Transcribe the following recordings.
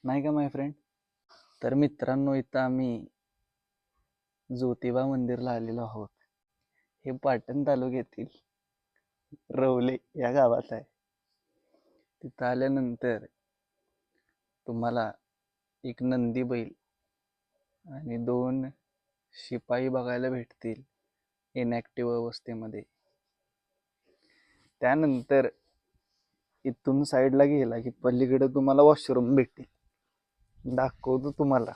नाही का माय फ्रेंड? तर मित्रांनो, इथं आम्ही ज्योतिबा मंदिरला आलेलो आहोत. हे पाटण तालुक्यातील रवले या गावात आहे. तिथं आल्यानंतर तुम्हाला एक नंदी बैल आणि 2 शिपाई बघायला भेटतील इनॅक्टिव्ह अवस्थेमध्ये. त्यानंतर इथून साईडला गेला की पलीकडे तुम्हाला वॉशरूम भेटतील. दाखवतो तुम्हाला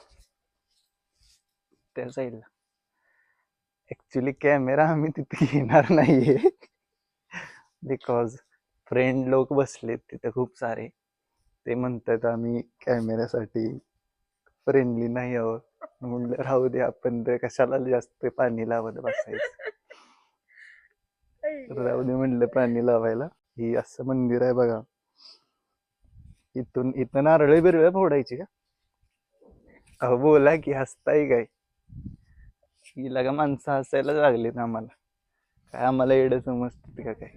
त्या साईडला. ऍक्च्युली कॅमेरा आम्ही तिथे घेणार नाहीये बिकॉज फ्रेंड लोक बसलेत तिथे खूप सारे. ते म्हणतात आम्ही कॅमेऱ्यासाठी फ्रेंडली नाही आहोत. म्हणलं राहू दे, आपण तर कशाला जास्त पाणी लावत बसायचं. राहू दे म्हणलं पाणी लावायला. ही असं मंदिर आहे बघा. इथं नारळ बिरळ फोडायची का? अहो बोला की, हसताय काय? हिला का माणसं हसायला लागलीत आम्हाला. काय आम्हाला एवढं समजत का काय?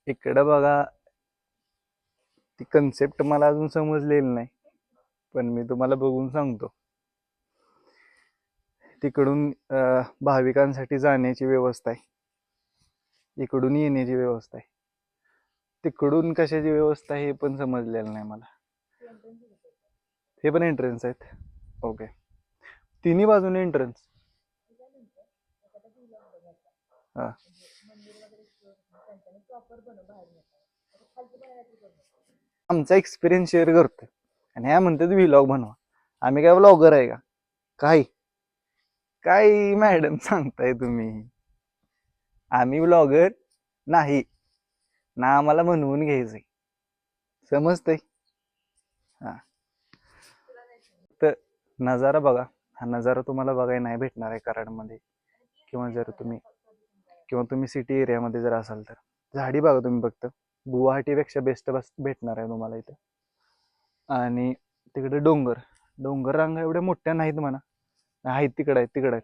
इकडं बघा, ती कन्सेप्ट मला अजून समजलेली नाही, पण मी तुम्हाला बघून सांगतो. तिकडून भाविकांसाठी जाण्याची व्यवस्था आहे, इकडून येण्याची व्यवस्था आहे. तिकडून कशाची व्यवस्था आहे हे पण समजलेलं नाही मला. हे पण एंट्रन्स आहेत. ओके, तिन्ही बाजूने एंट्रन्स. हा, आमचा एक्सपिरियन्स शेअर करतोय आणि ह्या म्हणतात व्लॉग बनवा. आम्ही काय व्लॉगर आहे का? काही काय मॅडम सांगताय तुम्ही? आम्ही व्लॉगर नाही ना, आम्हाला बनवून घ्यायचंय. समजतंय? हा, तर नजारा बघा. हा नजारा तुम्हाला बघायला नाही भेटणार आहे कराडमध्ये, किंवा तुम्ही सिटी एरियामध्ये जर असाल तर. झाडी बघा तुम्ही फक्त. गुवाहाटीपेक्षा बेस्ट बस भेटणार आहे तुम्हाला इथं. आणि तिकडे डोंगर डोंगर रांगा एवढ्या मोठ्या नाहीत म्हणा, आहेत तिकडे आहेत तिकडे.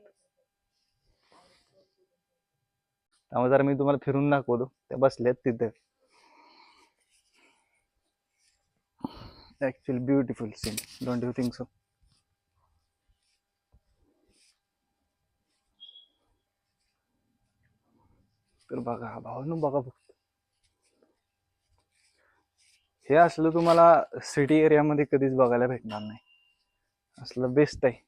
त्यामुळे जरा मी तुम्हाला फिरून दाखवतो. त्या बसल्यात तिथे. Actually beautiful scene, don't you think so? तर बघा भावांनो, बघा फक्त. हे असलं तुम्हाला सिटी एरियामध्ये कधीच बघायला भेटणार नाही. असलं बेस्ट आहे.